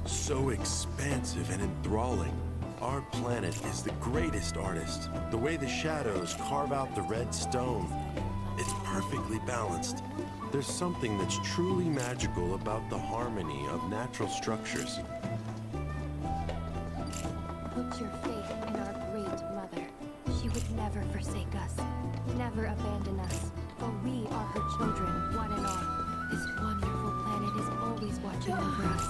So expansive and enthralling. Our planet is the greatest artist. The way the shadows carve out the red stone, it's perfectly balanced. There's something that's truly magical about the harmony of natural structures. Put your faith in our great mother. She would never forsake us, never abandon us, for we are her children, one and all. This wonderful planet is always watching over us,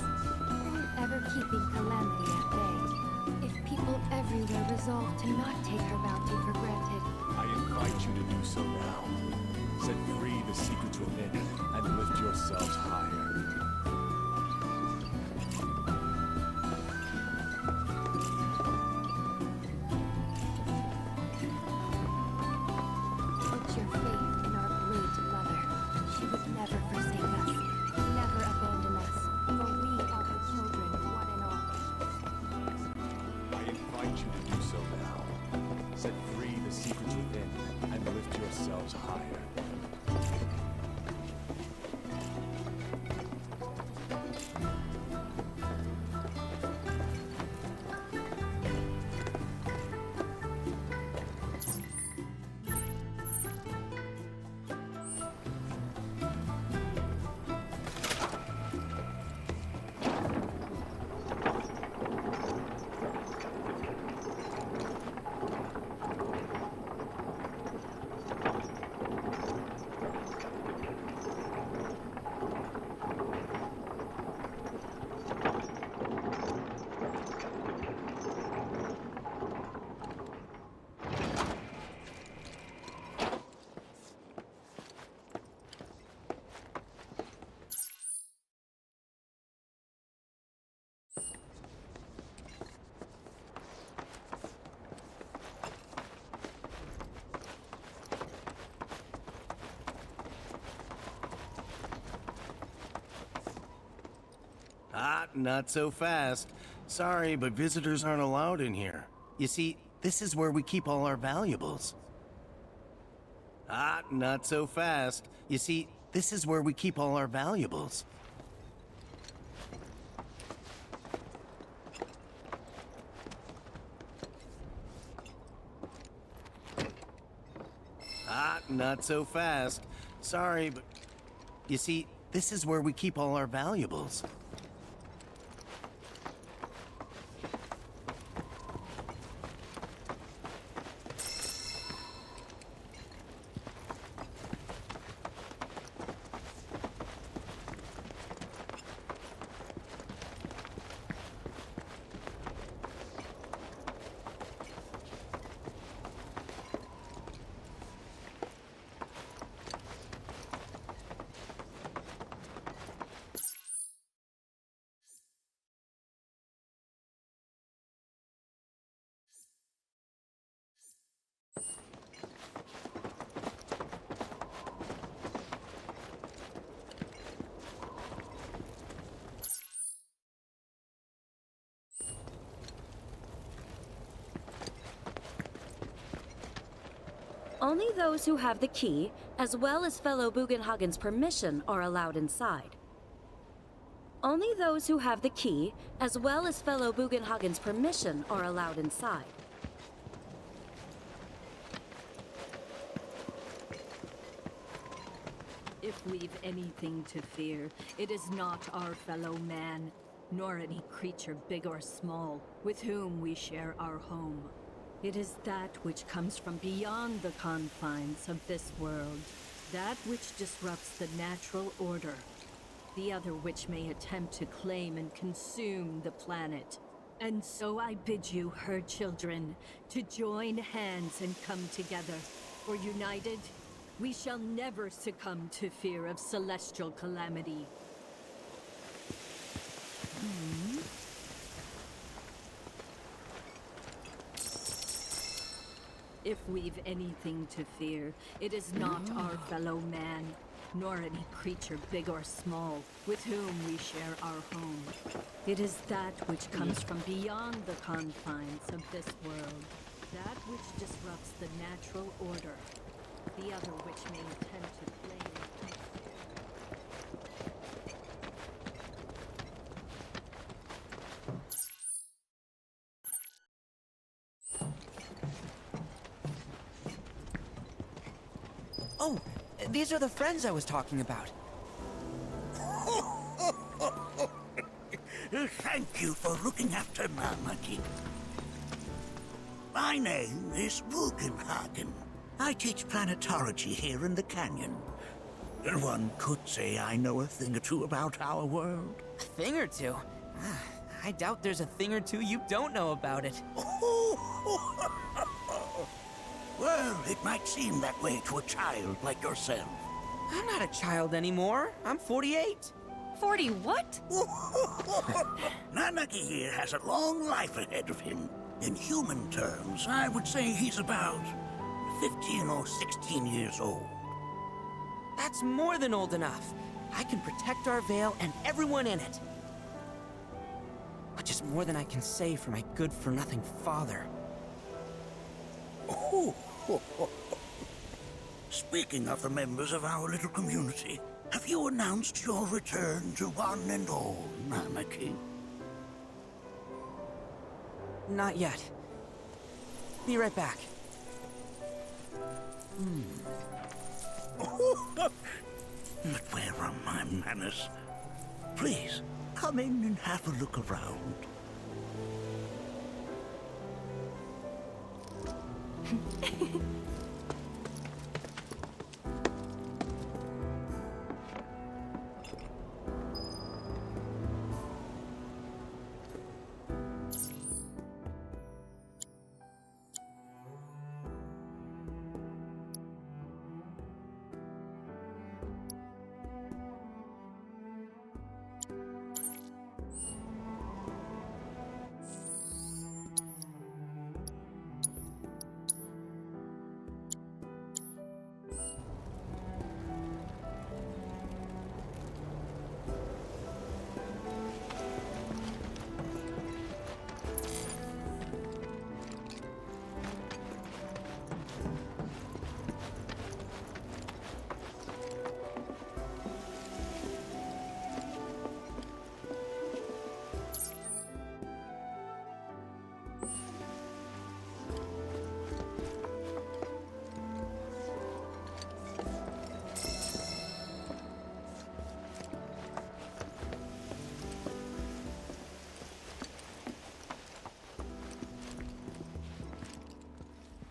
ever keeping calamity at bay. If people everywhere resolve to not take her bounty for granted, I invite you to do so now. Set free the secrets within and lift yourselves higher. put your faith in our great mother. She would never forsake us, never abandon us, for we are her children, one and all. I invite you to do so now. Set free the secrets within and lift yourselves higher. Not so fast. Sorry, but visitors aren't allowed in here. You see, this is where we keep all our valuables. Not so fast. You see, this is where we keep all our valuables. Not so fast. Sorry, but... You see, this is where we keep all our valuables. Only those who have the key, as well as fellow Bugenhagen's permission, are allowed inside. Only those who have the key, as well as fellow Bugenhagen's permission, are allowed inside. If we've anything to fear, it is not our fellow man, nor any creature big or small, with whom we share our home. It is that which comes from beyond the confines of this world, that which disrupts the natural order, the other which may attempt to claim and consume the planet. And so I bid you, her children, to join hands and come together, for united, we shall never succumb to fear of celestial calamity. If we've anything to fear, it is not our fellow man, nor any creature big or small, with whom we share our home. It is that which comes from beyond the confines of this world, that which disrupts the natural order, the other which may attempt to claim. Oh, these are the friends I was talking about. Thank you for looking after Nanaki. My name is Bugenhagen. I teach planetology here in the canyon. One could say I know a thing or two about our world. A thing or two? I doubt there's a thing or two you don't know about it. Well, it might seem that way to a child like yourself. I'm not a child anymore. I'm 48. 40 what? Nanaki here has a long life ahead of him. In human terms, I would say he's about 15 or 16 years old. That's more than old enough. I can protect our Vale and everyone in it. Which is more than I can say for my good-for-nothing father. Speaking of the members of our little community, have you announced your return to one and all, Nanaki? Not yet. Be right back. But where are my manners? Please, come in and have a look around.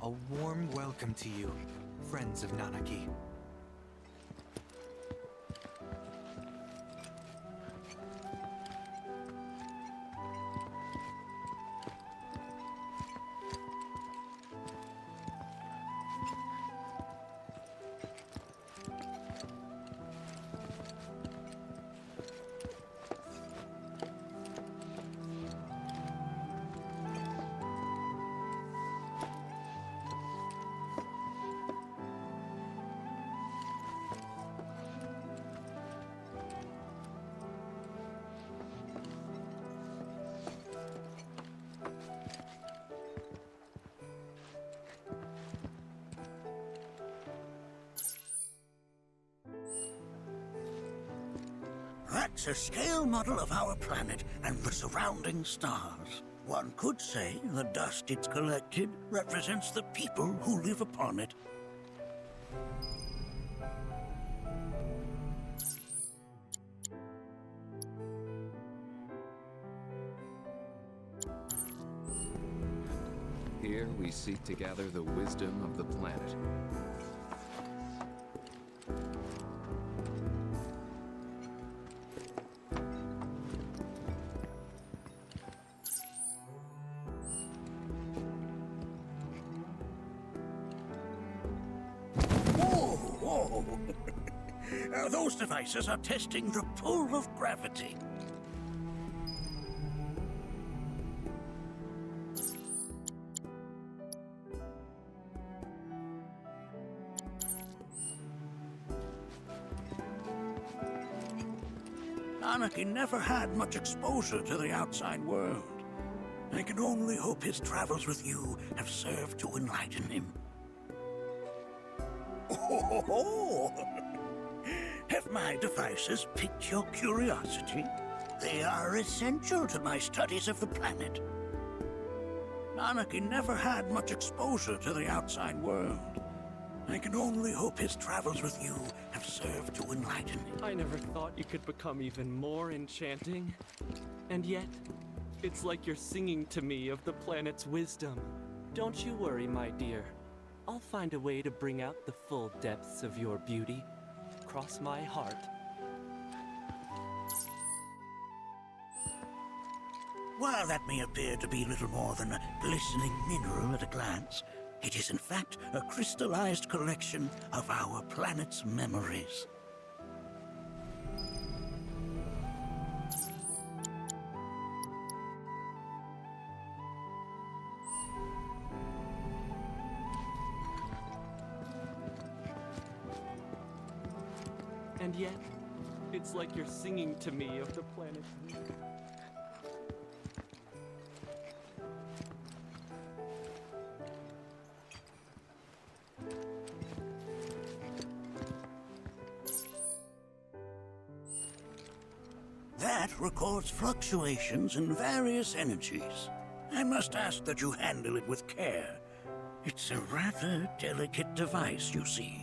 A warm welcome to you, friends of Nanaki. That's a scale model of our planet and the surrounding stars. One could say the dust it's collected represents the people who live upon it. Here we seek to gather the wisdom of the planet. Those devices are testing the pull of gravity. Nanaki never had much exposure to the outside world. I can only hope his travels with you have served to enlighten him. Have my devices piqued your curiosity? They are essential to my studies of the planet. Nanaki never had much exposure to the outside world. I can only hope his travels with you have served to enlighten him. I never thought you could become even more enchanting. And yet, it's like you're singing to me of the planet's wisdom. Don't you worry, my dear. I'll find a way to bring out the full depths of your beauty. Cross my heart. While that may appear to be little more than a glistening mineral at a glance, it is in fact a crystallized collection of our planet's memories. And yet, it's like you're singing to me of the planet's wisdom. That records fluctuations in various energies. I must ask that you handle it with care. It's a rather delicate device, you see.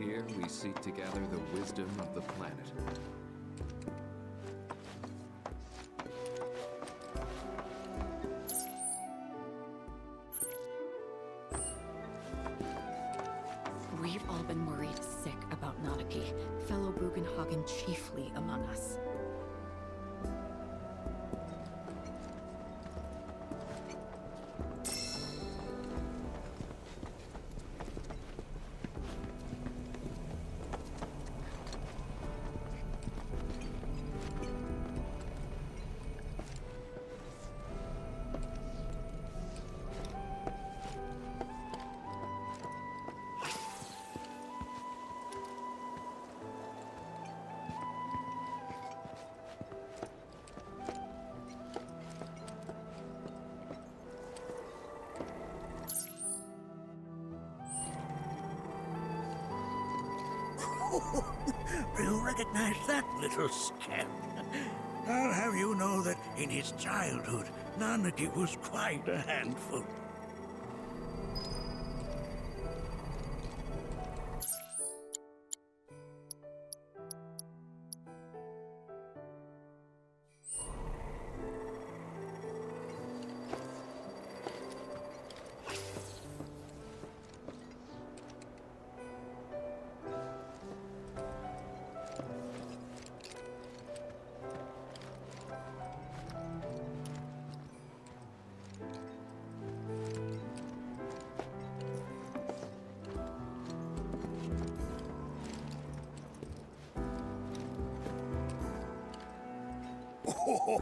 Here we seek to gather the wisdom of the planet. We've all been worried sick about Nanaki, fellow Bugenhagen chiefly among us. Do you recognize that little scamp? I'll have you know that in his childhood, Nanaki was quite a handful.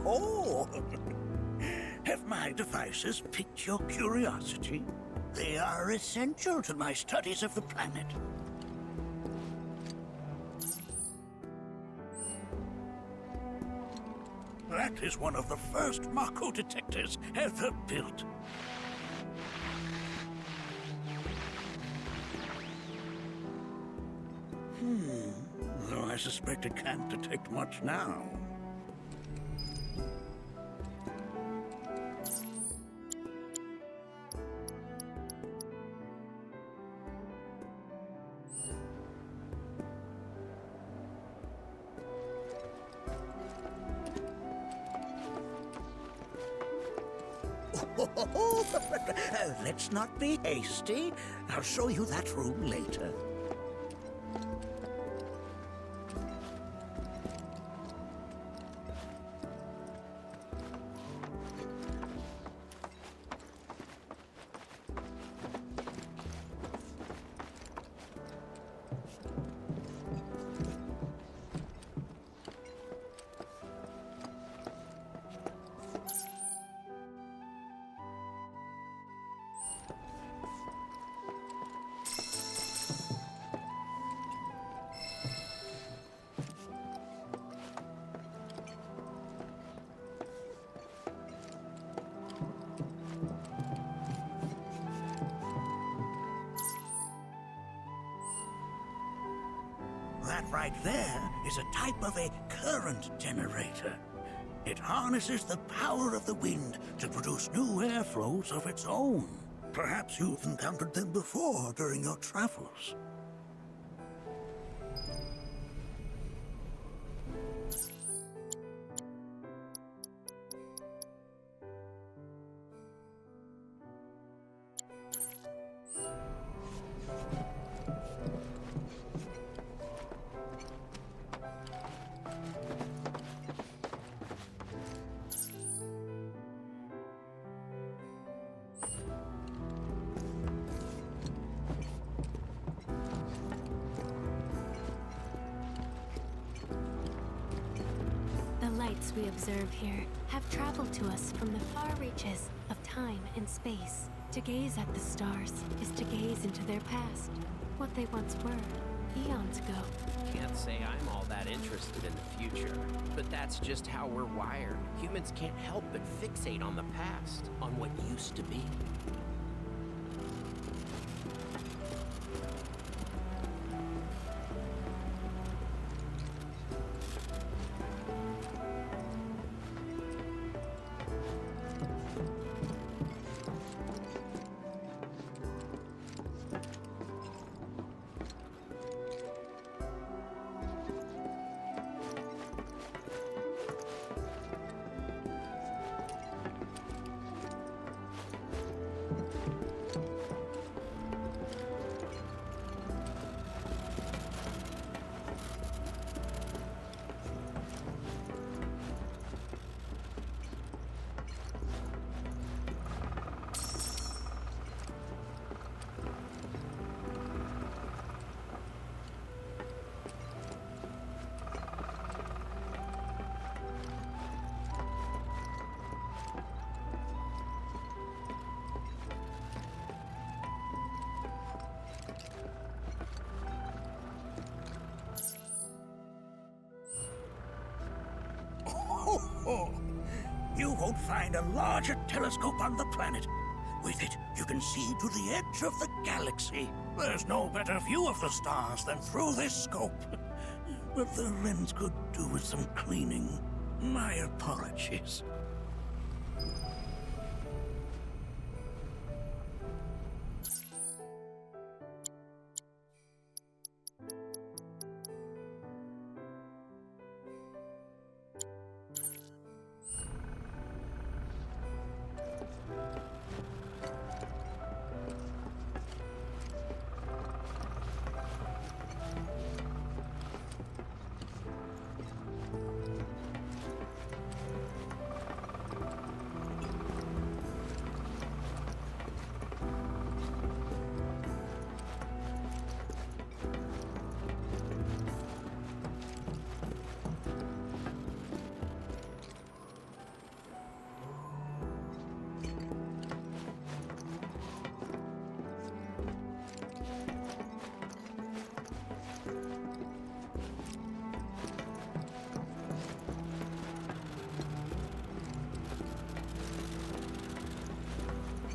Oh, have my devices piqued your curiosity? They are essential to my studies of the planet. That is one of the first Mako detectors ever built. Though I suspect it can't detect much now. Let's not be hasty. I'll show you that room later. That right there is a type of a current generator. It harnesses the power of the wind to produce new airflows of its own. Perhaps you've encountered them before during your travels. The lights we observe here have traveled to us from the far reaches of time and space. To gaze at the stars is to gaze into their past, what they once were, eons ago. Can't say I'm all that interested in the future, but that's just how we're wired. Humans can't help but fixate on the past, on what used to be. You won't find a larger telescope on the planet. With it, you can see to the edge of the galaxy. There's no better view of the stars than through this scope. But the lens could do with some cleaning. My apologies.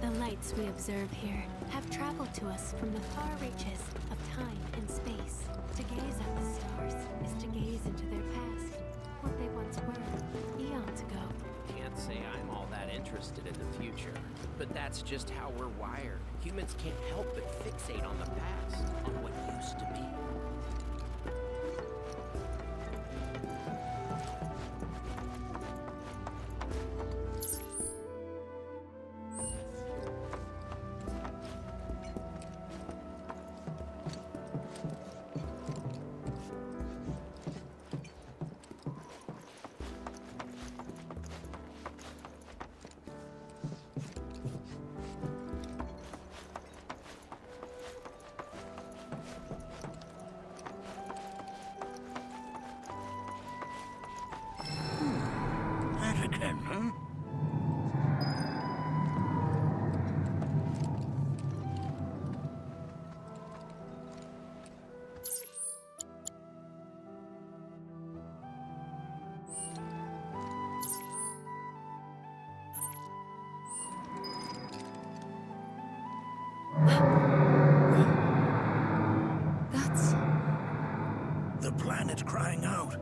The lights we observe here have traveled to us from the far reaches of time and space. To gaze at the stars is to gaze into their past, what they once were, eons ago. Can't say I'm all that interested in the future, but that's just how we're wired. Humans can't help but fixate on the past, on what used to be. The planet crying out.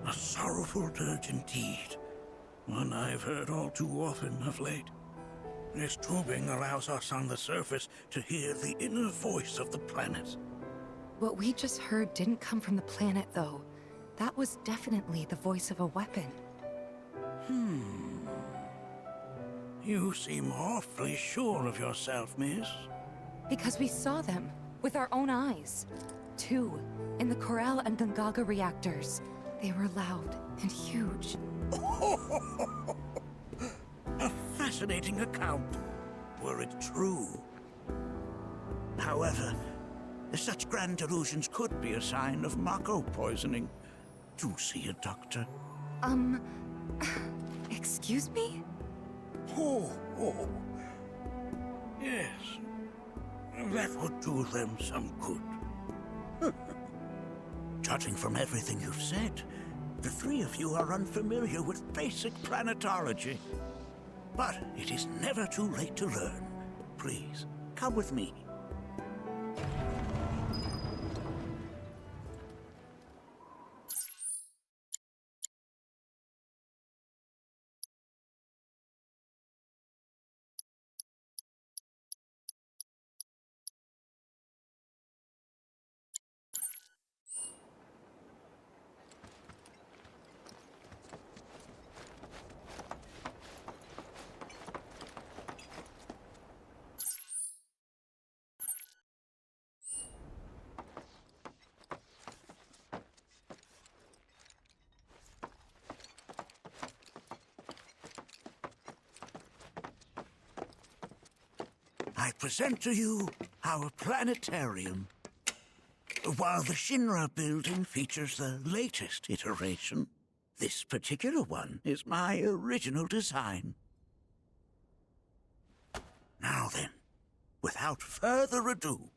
A sorrowful dirge indeed. One I've heard all too often of late. This tubing allows us on the surface to hear the inner voice of the planet. What we just heard didn't come from the planet, though. That was definitely the voice of a weapon. You seem awfully sure of yourself, miss. Because we saw them, with our own eyes. 2, in the Corel and Gungaga reactors. They were loud and huge. A fascinating account, were it true. However, such grand delusions could be a sign of Mako poisoning. Do see a doctor. Excuse me? Oh. Yes. That would do them some good. Judging from everything you've said, the three of you are unfamiliar with basic planetology. But it is never too late to learn. Please, come with me. I present to you our planetarium. While the Shinra building features the latest iteration, this particular one is my original design. Now then, without further ado,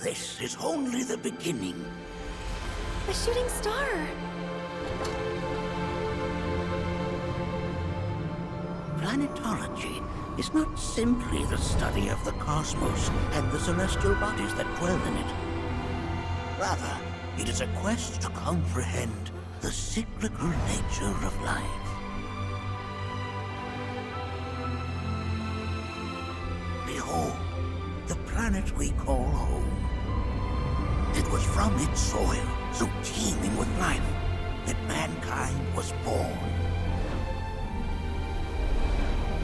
this is only the beginning. A shooting star! Planetology is not simply the study of the cosmos and the celestial bodies that dwell in it. Rather, it is a quest to comprehend the cyclical nature of life. Behold, the planet we call home. It was from its soil, so teeming with life, that mankind was born.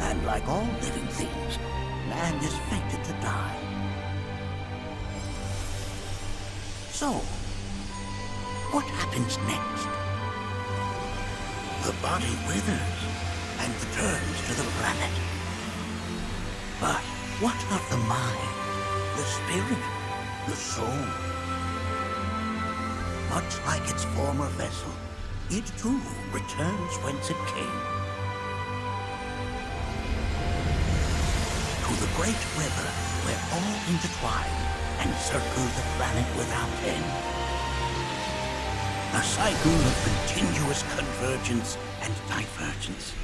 And like all living things, man is fated to die. So, what happens next? The body withers and returns to the planet. But what of the mind, the spirit, the soul? Much like its former vessel, it too returns whence it came. To the great river where all intertwine and circle the planet without end. A cycle of continuous convergence and divergence.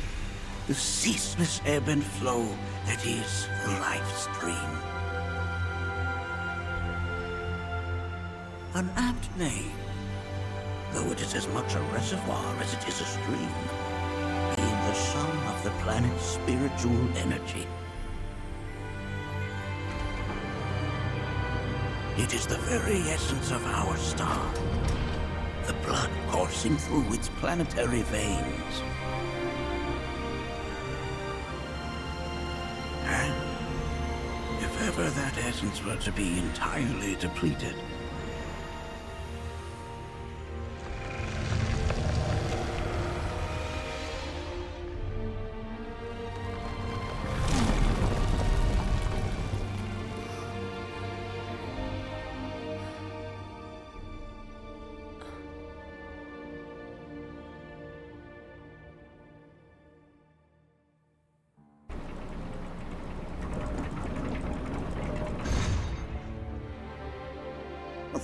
The ceaseless ebb and flow that is the life stream. An apt name, though it is as much a reservoir as it is a stream, being the sum of the planet's spiritual energy. It is the very essence of our star, the blood coursing through its planetary veins. And if ever that essence were to be entirely depleted,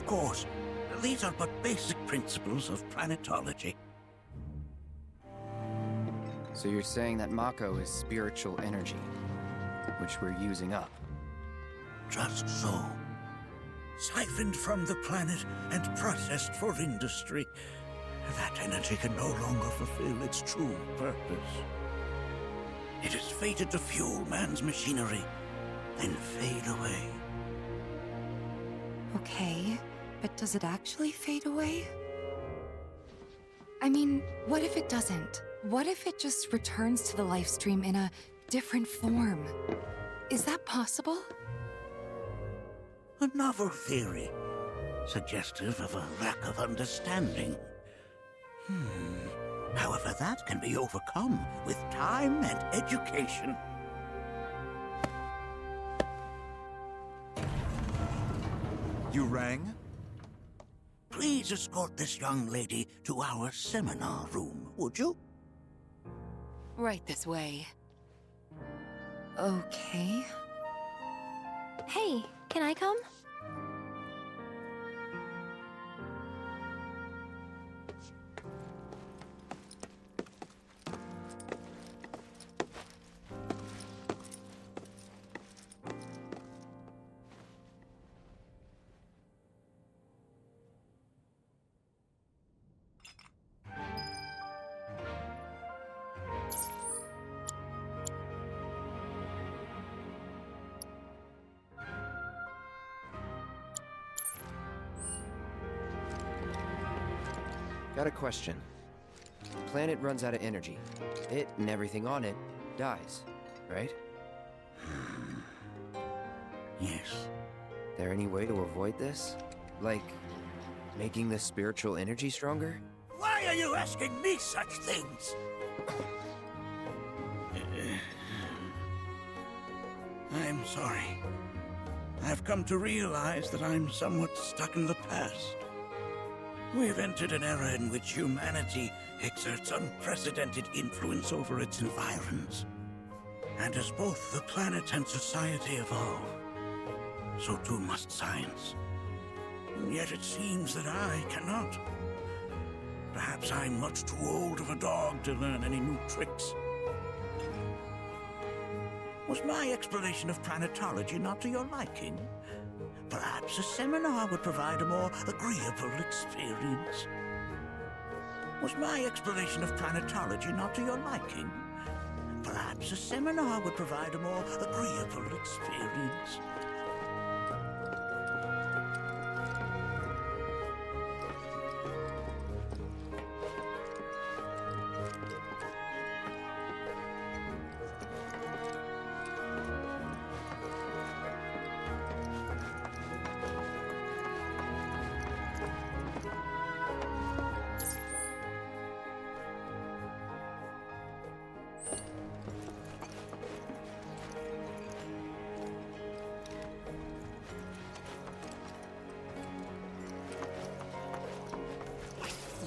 Of course, these are but basic principles of planetology. So you're saying that Mako is spiritual energy, which we're using up? Just so. Siphoned from the planet and processed for industry, that energy can no longer fulfill its true purpose. It is fated to fuel man's machinery, then fade away. Okay, but does it actually fade away? I mean, what if it doesn't? What if it just returns to the life stream in a different form? Is that possible? A novel theory, suggestive of a lack of understanding. However, that can be overcome with time and education. You rang? Please escort this young lady to our seminar room, would you? Right this way. Okay. Hey, can I come? Got a question. Planet runs out of energy. It and everything on it dies, right? Yes. There any way to avoid this? Like, making the spiritual energy stronger? Why are you asking me such things? I'm sorry. I've come to realize that I'm somewhat stuck in the past. We've entered an era in which humanity exerts unprecedented influence over its environs. And as both the planet and society evolve, so too must science. And yet it seems that I cannot. Perhaps I'm much too old of a dog to learn any new tricks. Was my explanation of planetology not to your liking? Perhaps a seminar would provide a more agreeable experience. Was my explanation of planetology not to your liking? Perhaps a seminar would provide a more agreeable experience.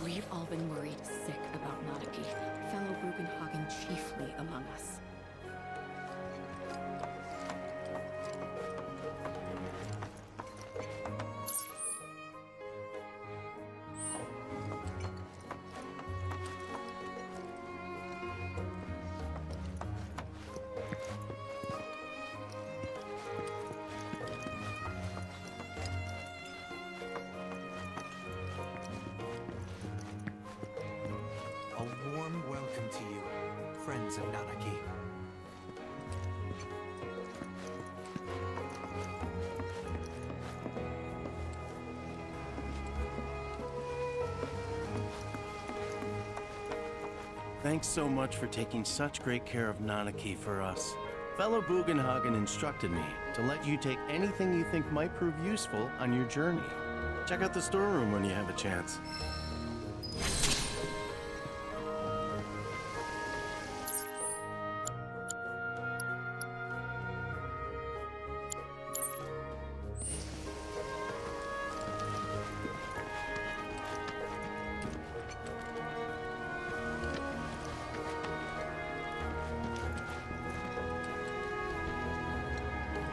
We've all been worried sick about Nanaki, fellow Bugenhagen chiefly among us. A warm welcome to you, friends of Nanaki. Thanks so much for taking such great care of Nanaki for us. Fellow Bugenhagen instructed me to let you take anything you think might prove useful on your journey. Check out the storeroom when you have a chance.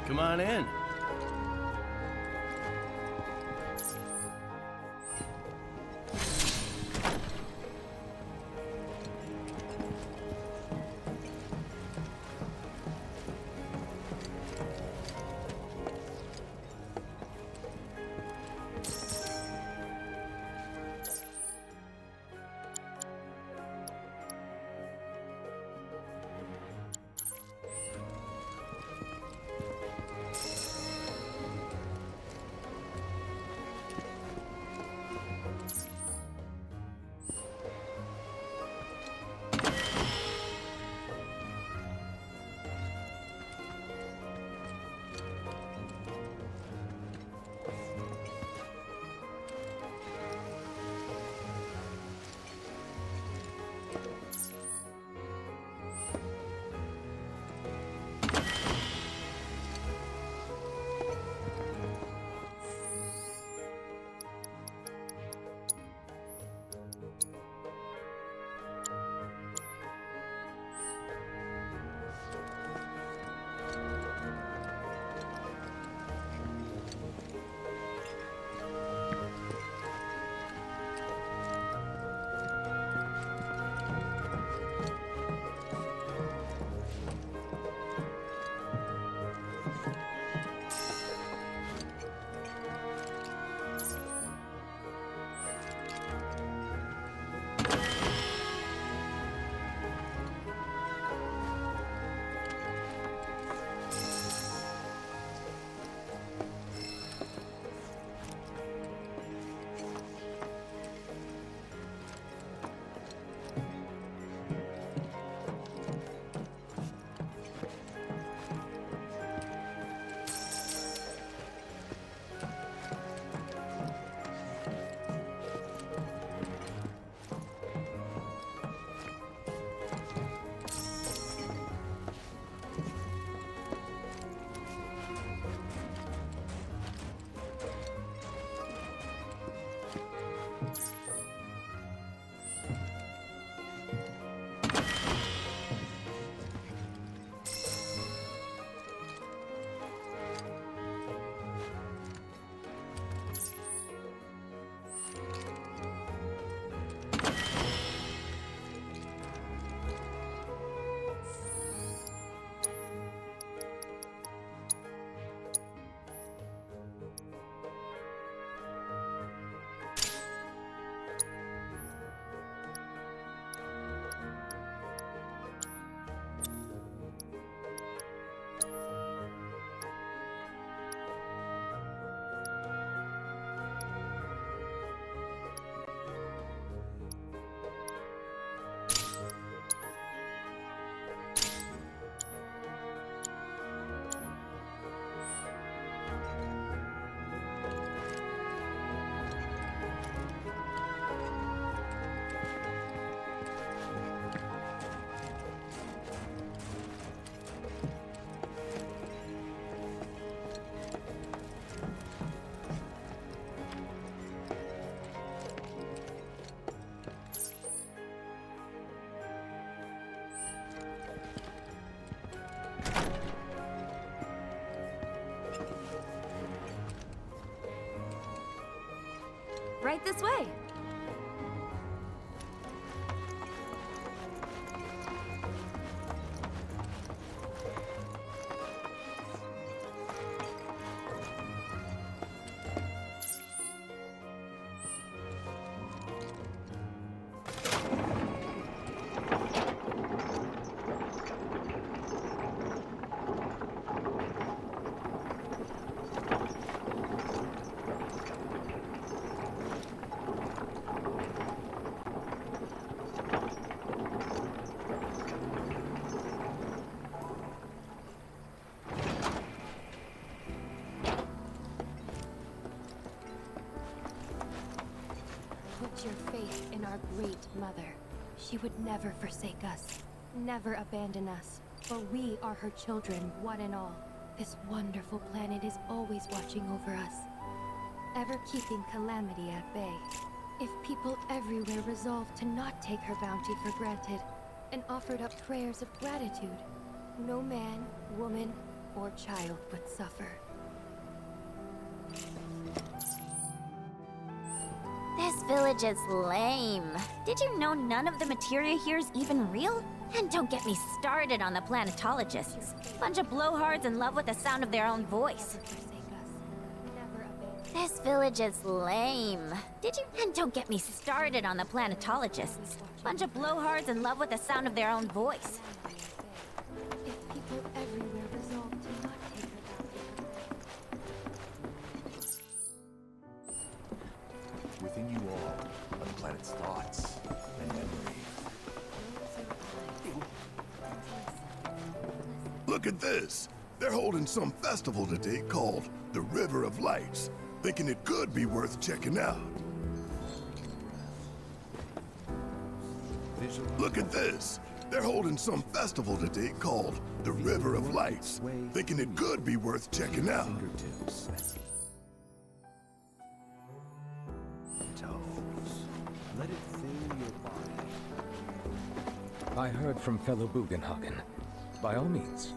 Come on in. Right this way. Put your faith in our great mother. She would never forsake us, never abandon us, for we are her children, one and all. This wonderful planet is always watching over us, ever keeping calamity at bay. If people everywhere resolved to not take her bounty for granted, and offered up prayers of gratitude, no man, woman, or child would suffer. This village is lame. Did you know none of the materia here is even real? And don't get me started on the planetologists. Bunch of blowhards in love with the sound of their own voice. This village is lame. Did you? And don't get me started on the planetologists. Bunch of blowhards in love with the sound of their own voice. If people everywhere resolved to not take her bounty. Within you all are the planet's thoughts and memories. Look at this! They're holding some festival today called the River of Lights. Thinking it could be worth checking out. Look at this! They're holding some festival today called the River of Lights. Thinking it could be worth checking out. Let it fill your body. I heard from fellow Bugenhagen. By all means,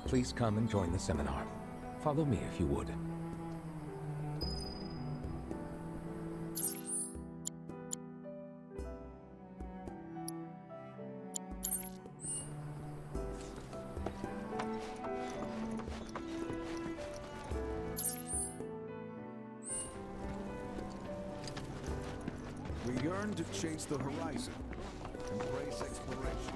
please come and join the seminar. Follow me if you would. We yearn to chase the horizon, embrace exploration.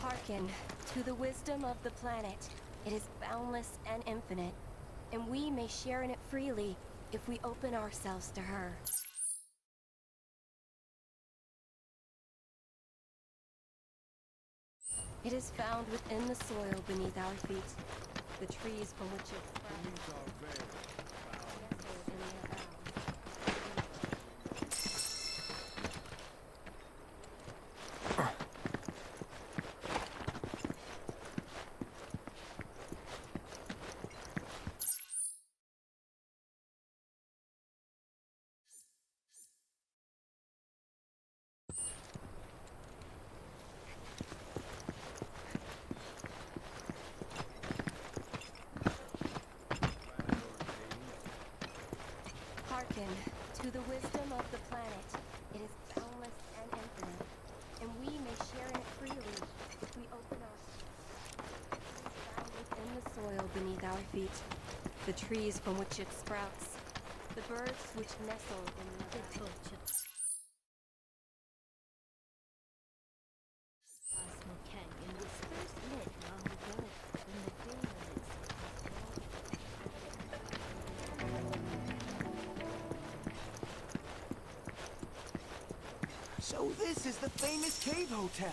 Hearken to the wisdom of the planet. It is boundless and infinite, and we may share in it freely if we open ourselves to her. It is found within the soil beneath our feet, the trees from which it sprang. To the wisdom of the planet, it is boundless and infinite, and we may share in it freely if we open ourselves. Found within the soil beneath our feet, the trees from which it sprouts, the birds which nestle in the torches. Cosmo Canyon was first lit long ago, when the day So this is the famous cave hotel.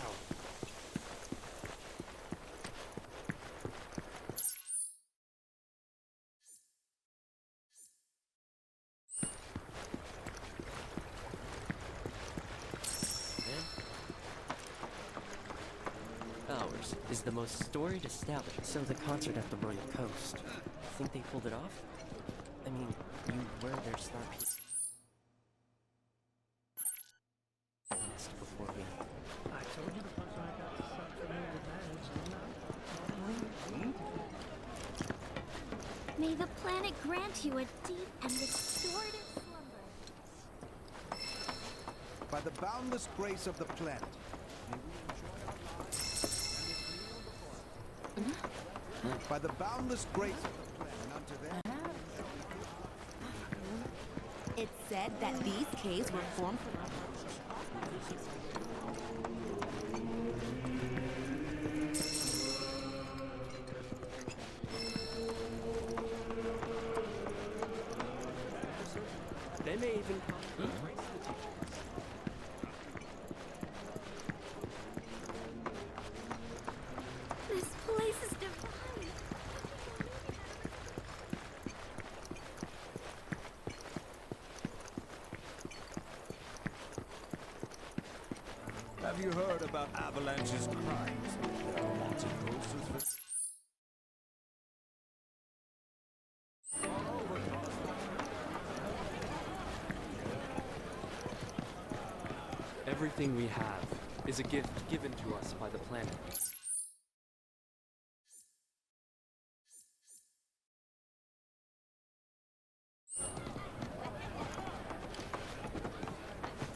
Ours is the most storied establishment. So the concert at the Royal Coast. Think they pulled it off? I mean, you were their star piece. Before we... I told you the first time I got to suck for me advantage, didn't I? May the planet grant you a deep and restorative slumber. By the boundless grace of the planet, may we enjoy our lives and this meal before us. By the boundless grace of the planet, and unto them It's said that these caves were formed from... They may even come to embrace the teachers. This place is divine. have you heard about Avalanche's crimes? There are lots of posters for... Everything we have is a gift given to us by the planet.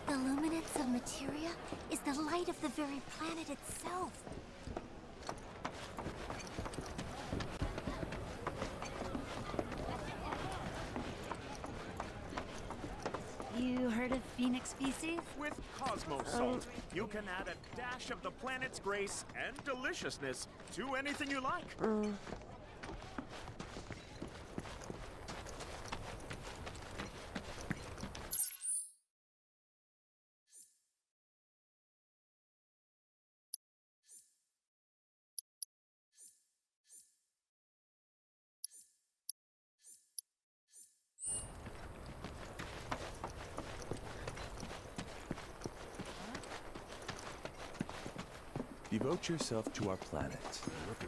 The luminance of materia is the light of the very planet itself. You heard of Phoenix species? With Cosmo Salt, you can add a dash of the planet's grace and deliciousness to anything you like. Devote yourself to our planet.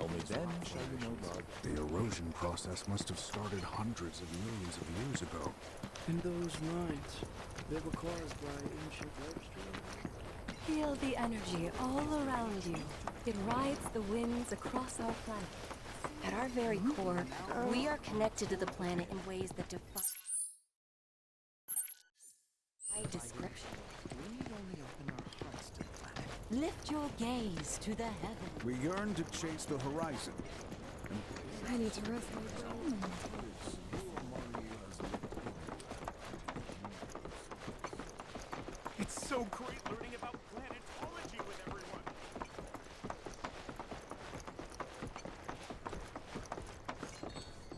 Only then shall you know God. The erosion process must have started hundreds of millions of years ago. And those lines, they were caused by ancient life streams. Feel the energy all around you. It rides the winds across our planet. At our very core, we are connected to the planet in ways that defy description. We need only open our hearts to the planet. Lift your gaze to the heavens. We yearn to chase the horizon. I need to rest my brain. It's so great learning about planetology with everyone.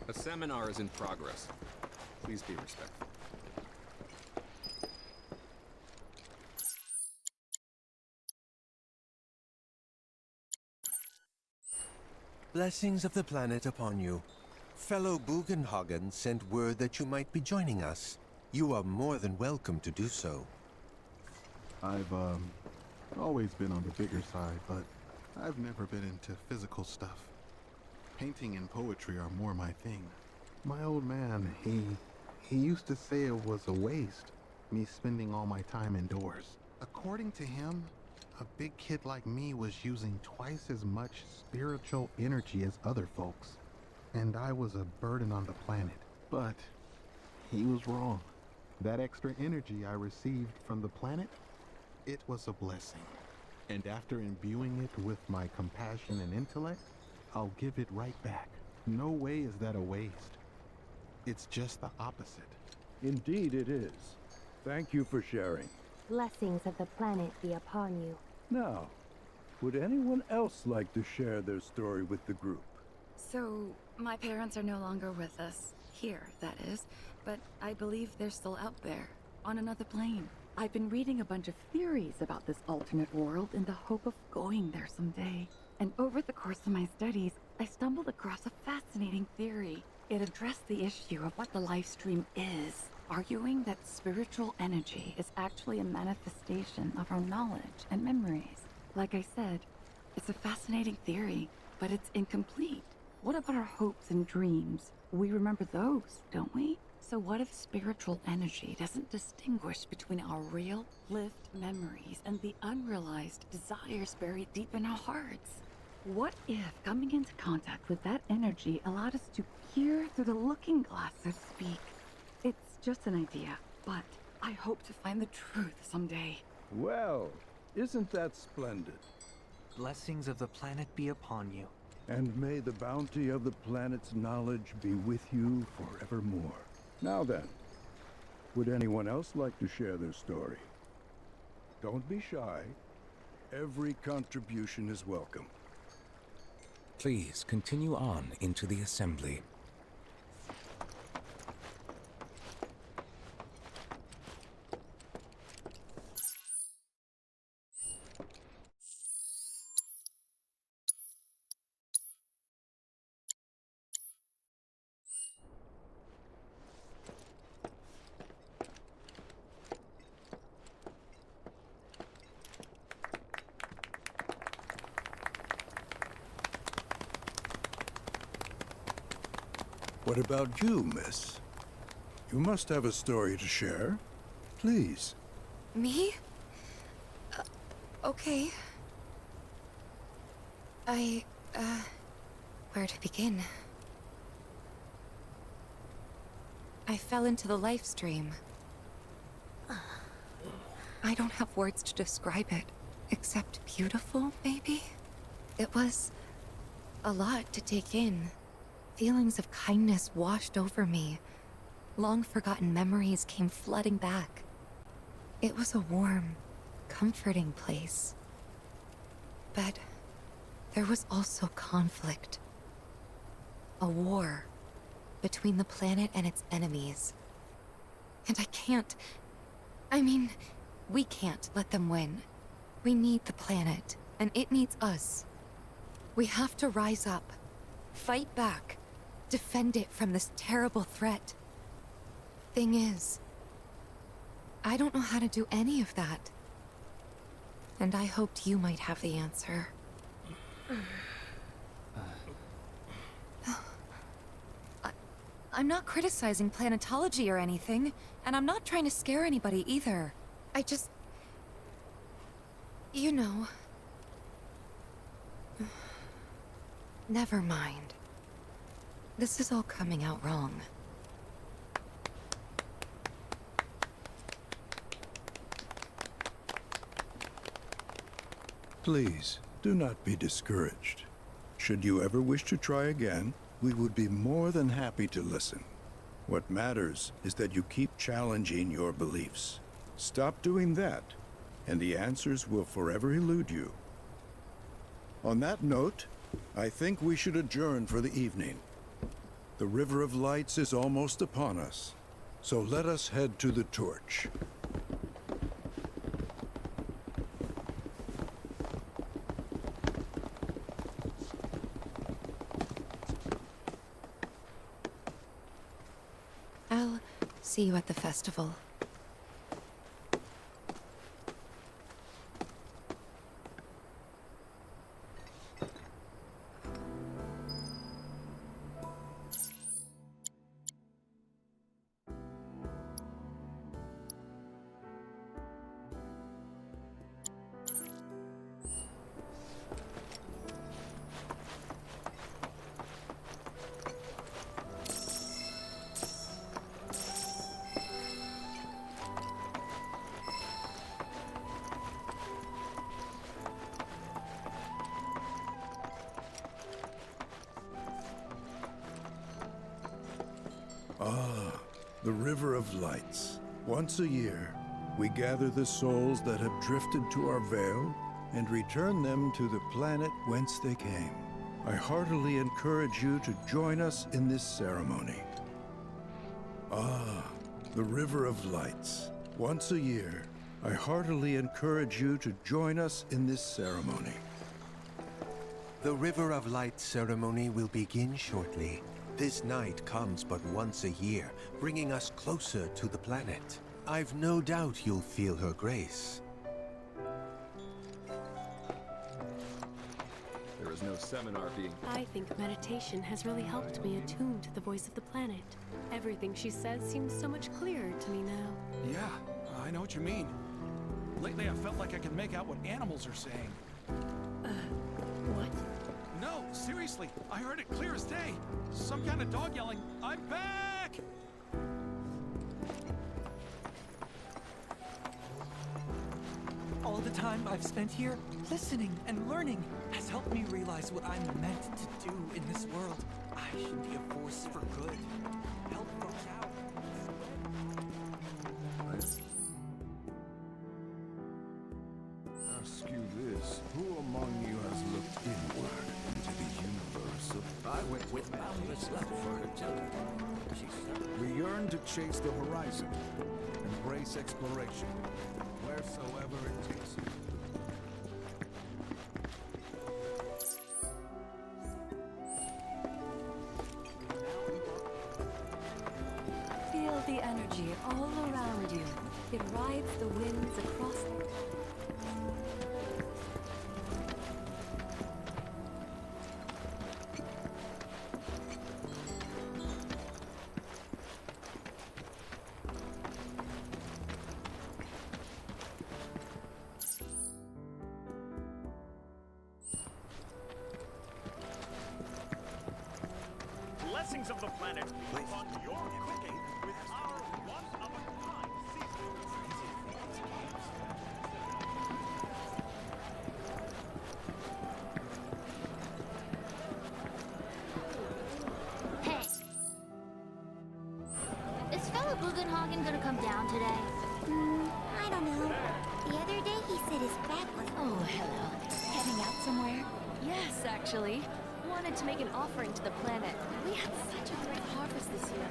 A seminar is in progress. Please be respectful. Blessings of the planet upon you. Fellow Bugenhagen sent word that you might be joining us. You are more than welcome to do so. I've, always been on the bigger side, but I've never been into physical stuff. Painting and poetry are more my thing. My old man, he used to say it was a waste, me spending all my time indoors. According to him, a big kid like me was using twice as much spiritual energy as other folks, and I was a burden on the planet. But he was wrong. That extra energy I received from the planet, it was a blessing. And after imbuing it with my compassion and intellect, I'll give it right back. No way is that a waste. It's just the opposite. Indeed it is. Thank you for sharing. Blessings of the planet be upon you. Now, would anyone else like to share their story with the group? So, my parents are no longer with us. Here, that is. But I believe they're still out there, on another plane. I've been reading a bunch of theories about this alternate world in the hope of going there someday. And over the course of my studies, I stumbled across a fascinating theory. It addressed the issue of what the life stream is, arguing that spiritual energy is actually a manifestation of our knowledge and memories. Like I said, It's a fascinating theory, but it's incomplete. What about our hopes and dreams? We remember those, don't we? So what if spiritual energy doesn't distinguish between our real, lived memories and the unrealized desires buried deep in our hearts? What if coming into contact with that energy allowed us to peer through the looking glass, so to speak? It's just an idea, but I hope to find the truth someday. Well, isn't that splendid? Blessings of the planet be upon you. And may the bounty of the planet's knowledge be with you forevermore. Now then, would anyone else like to share their story? Don't be shy. Every contribution is welcome. Please continue on into the assembly. What about you, miss? You must have a story to share. Please. Me? Okay. Where to begin? I fell into the life stream. I don't have words to describe it, except beautiful, maybe? It was a lot to take in. Feelings of kindness washed over me. Long-forgotten memories came flooding back. It was a warm, comforting place. But there was also conflict. A war between the planet and its enemies. And we can't let them win. We need the planet, and it needs us. We have to rise up, fight back, defend it from this terrible threat. Thing is, I don't know how to do any of that. And I hoped you might have the answer. I'm not criticizing planetology or anything, and I'm not trying to scare anybody either. I just... You know... Never mind. This is all coming out wrong. Please, do not be discouraged. Should you ever wish to try again, we would be more than happy to listen. What matters is that you keep challenging your beliefs. Stop doing that, and the answers will forever elude you. On that note, I think we should adjourn for the evening. The River of Lights is almost upon us, so let us head to the torch. I'll see you at the festival. The River of Lights. Once a year, we gather the souls that have drifted to our veil and return them to the planet whence they came. I heartily encourage you to join us in this ceremony. The River of Lights. Once a year, I heartily encourage you to join us in this ceremony. The River of Light ceremony will begin shortly. This night comes but once a year, bringing us closer to the planet. I've no doubt you'll feel her grace. a seminar being... I think meditation has really helped me attune to the voice of the planet. Everything she says seems so much clearer to me now. Yeah, I know what you mean. Lately I felt like I could make out what animals are saying. What? No, seriously, I heard it clear as day. Some kind of dog yelling, "I'm back!" All the time I've spent here, listening and learning, has helped me realize what I'm meant to do in this world. I should be a force for good. Help folks out. Ask you this, who among you has looked inward into the universe of... I went with boundless love for her children. We yearn to chase the horizon, embrace exploration, wheresoever it takes you. Feel the energy all around you. It rides the winds across Blessings of the planet be upon your cooking with our one-of-a-kind Hey. Is fellow Bugenhagen gonna come down today? I don't know. The other day he said his back was... Oh, hello. Heading out somewhere? Yes, actually. Wanted to make an offering to the planet. We had such a great harvest this year.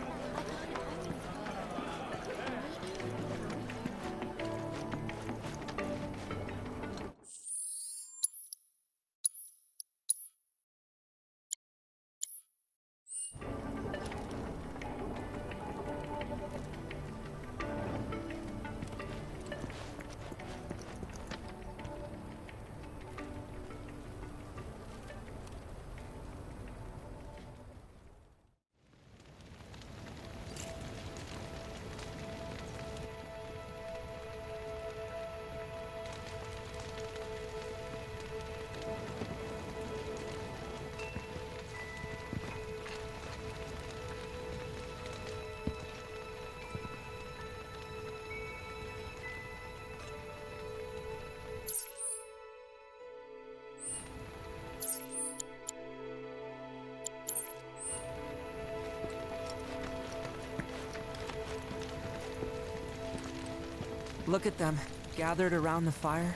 Look at them, gathered around the fire.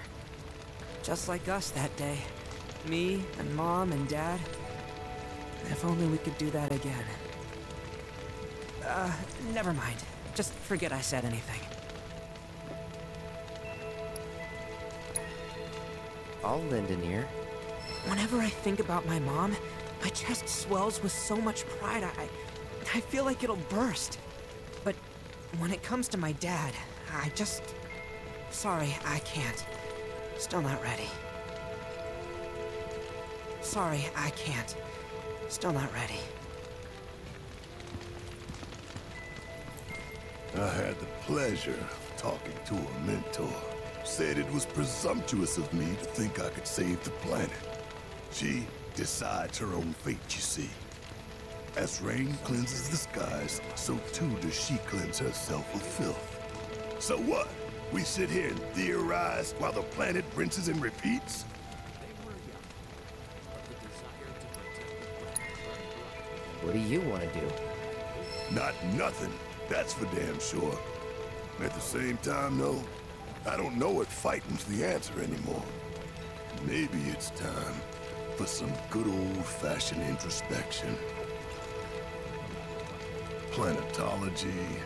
Just like us that day. Me and Mom and Dad. If only we could do that again. Never mind. Just forget I said anything. I'll lend an ear. Whenever I think about my mom, my chest swells with so much pride, I feel like it'll burst. But when it comes to my dad, I just... Sorry, I can't. Still not ready. Sorry, I can't. Still not ready. I had the pleasure of talking to a mentor. Said it was presumptuous of me to think I could save the planet. She decides her own fate, you see. As rain cleanses the skies, so too does she cleanse herself of filth. So what? We sit here and theorize while the planet rinses and repeats? What do you want to do? Not nothing, that's for damn sure. At the same time, though, I don't know if fighting's the answer anymore. Maybe it's time for some good old-fashioned introspection. Planetology,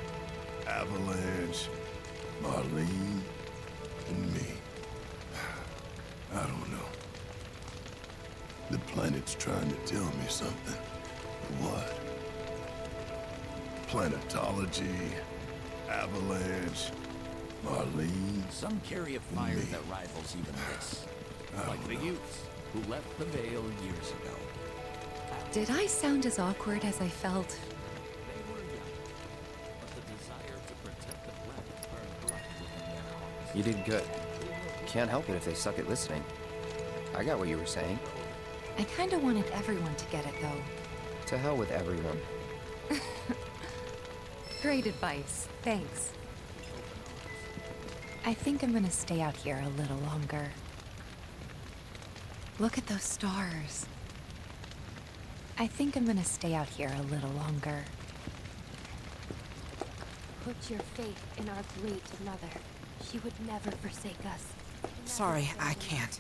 Avalanche, Marlene, and me. I don't know. The planet's trying to tell me something. What? Planetology, Avalanche, Marlene. Some carry a fire that rivals even this. Like the youths. who left the Vale years ago. Did I sound as awkward as I felt? They were young, but the desire to protect the planet burned bright within their hearts. You did good. Can't help it if they suck at listening. I got what you were saying. I kinda wanted everyone to get it, though. To hell with everyone. Great advice. Thanks. I think I'm gonna stay out here a little longer. Look at those stars. I think I'm gonna stay out here a little longer. Put your faith in our great mother. She would never forsake us. Sorry, I can't.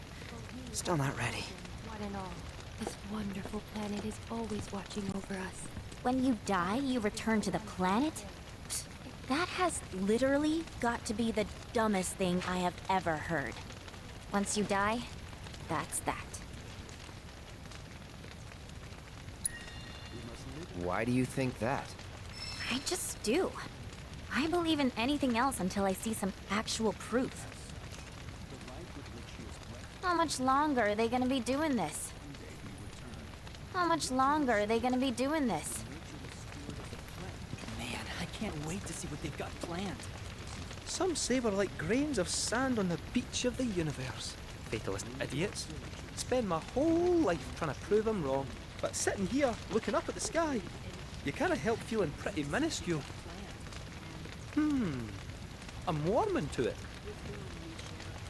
Still not ready. One and all, this wonderful planet is always watching over us. When you die, you return to the planet? Psst, that has literally got to be the dumbest thing I have ever heard. Once you die, that's that. Why do you think that? I just do. I believe in anything else until I see some actual proof. How much longer are they gonna be doing this? How much longer are they gonna be doing this? Man, I can't wait to see what they've got planned. Some say we're like grains of sand on the beach of the universe. Fatalist idiots. Spend my whole life trying to prove I'm wrong, but sitting here, looking up at the sky, you can't help feeling pretty minuscule. I'm warming to it.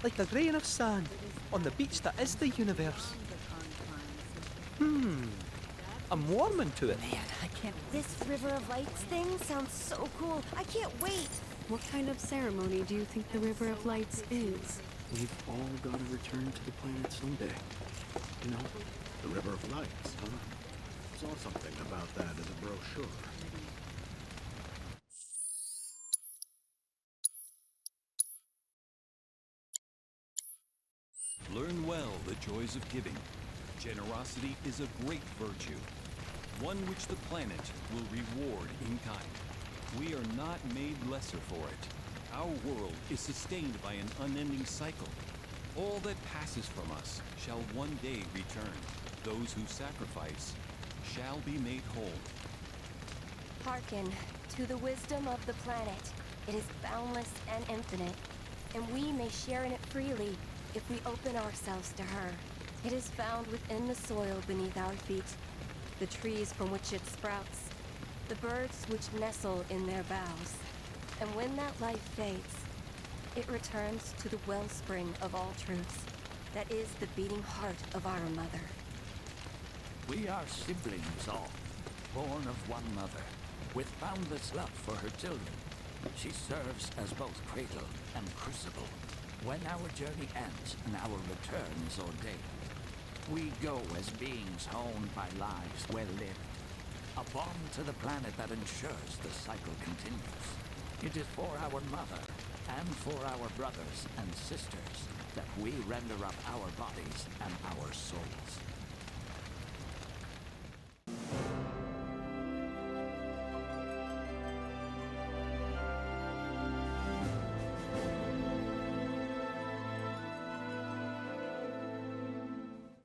Like a grain of sand on the beach that is the universe. I'm warming to it. Man, I can't. This River of Lights thing sounds so cool. I can't wait. What kind of ceremony do you think the River of Lights is? We've all got to return to the planet someday. You know, The River of Lights, huh? Saw something about that in a brochure. Learn well the joys of giving. Generosity is a great virtue, one which the planet will reward in kind. We are not made lesser for it. Our world is sustained by an unending cycle. All that passes from us shall one day return. Those who sacrifice shall be made whole. Hearken to the wisdom of the planet. It is boundless and infinite, and we may share in it freely if we open ourselves to her. It is found within the soil beneath our feet, the trees from which it sprouts, the birds which nestle in their boughs. And when that life fades, it returns to the wellspring of all truths, that is the beating heart of our mother. We are siblings all, born of one mother, with boundless love for her children. She serves as both cradle and crucible. When our journey ends and our return is ordained, we go as beings honed by lives well lived, a bond to the planet that ensures the cycle continues. It is for our mother and for our brothers and sisters that we render up our bodies and our souls.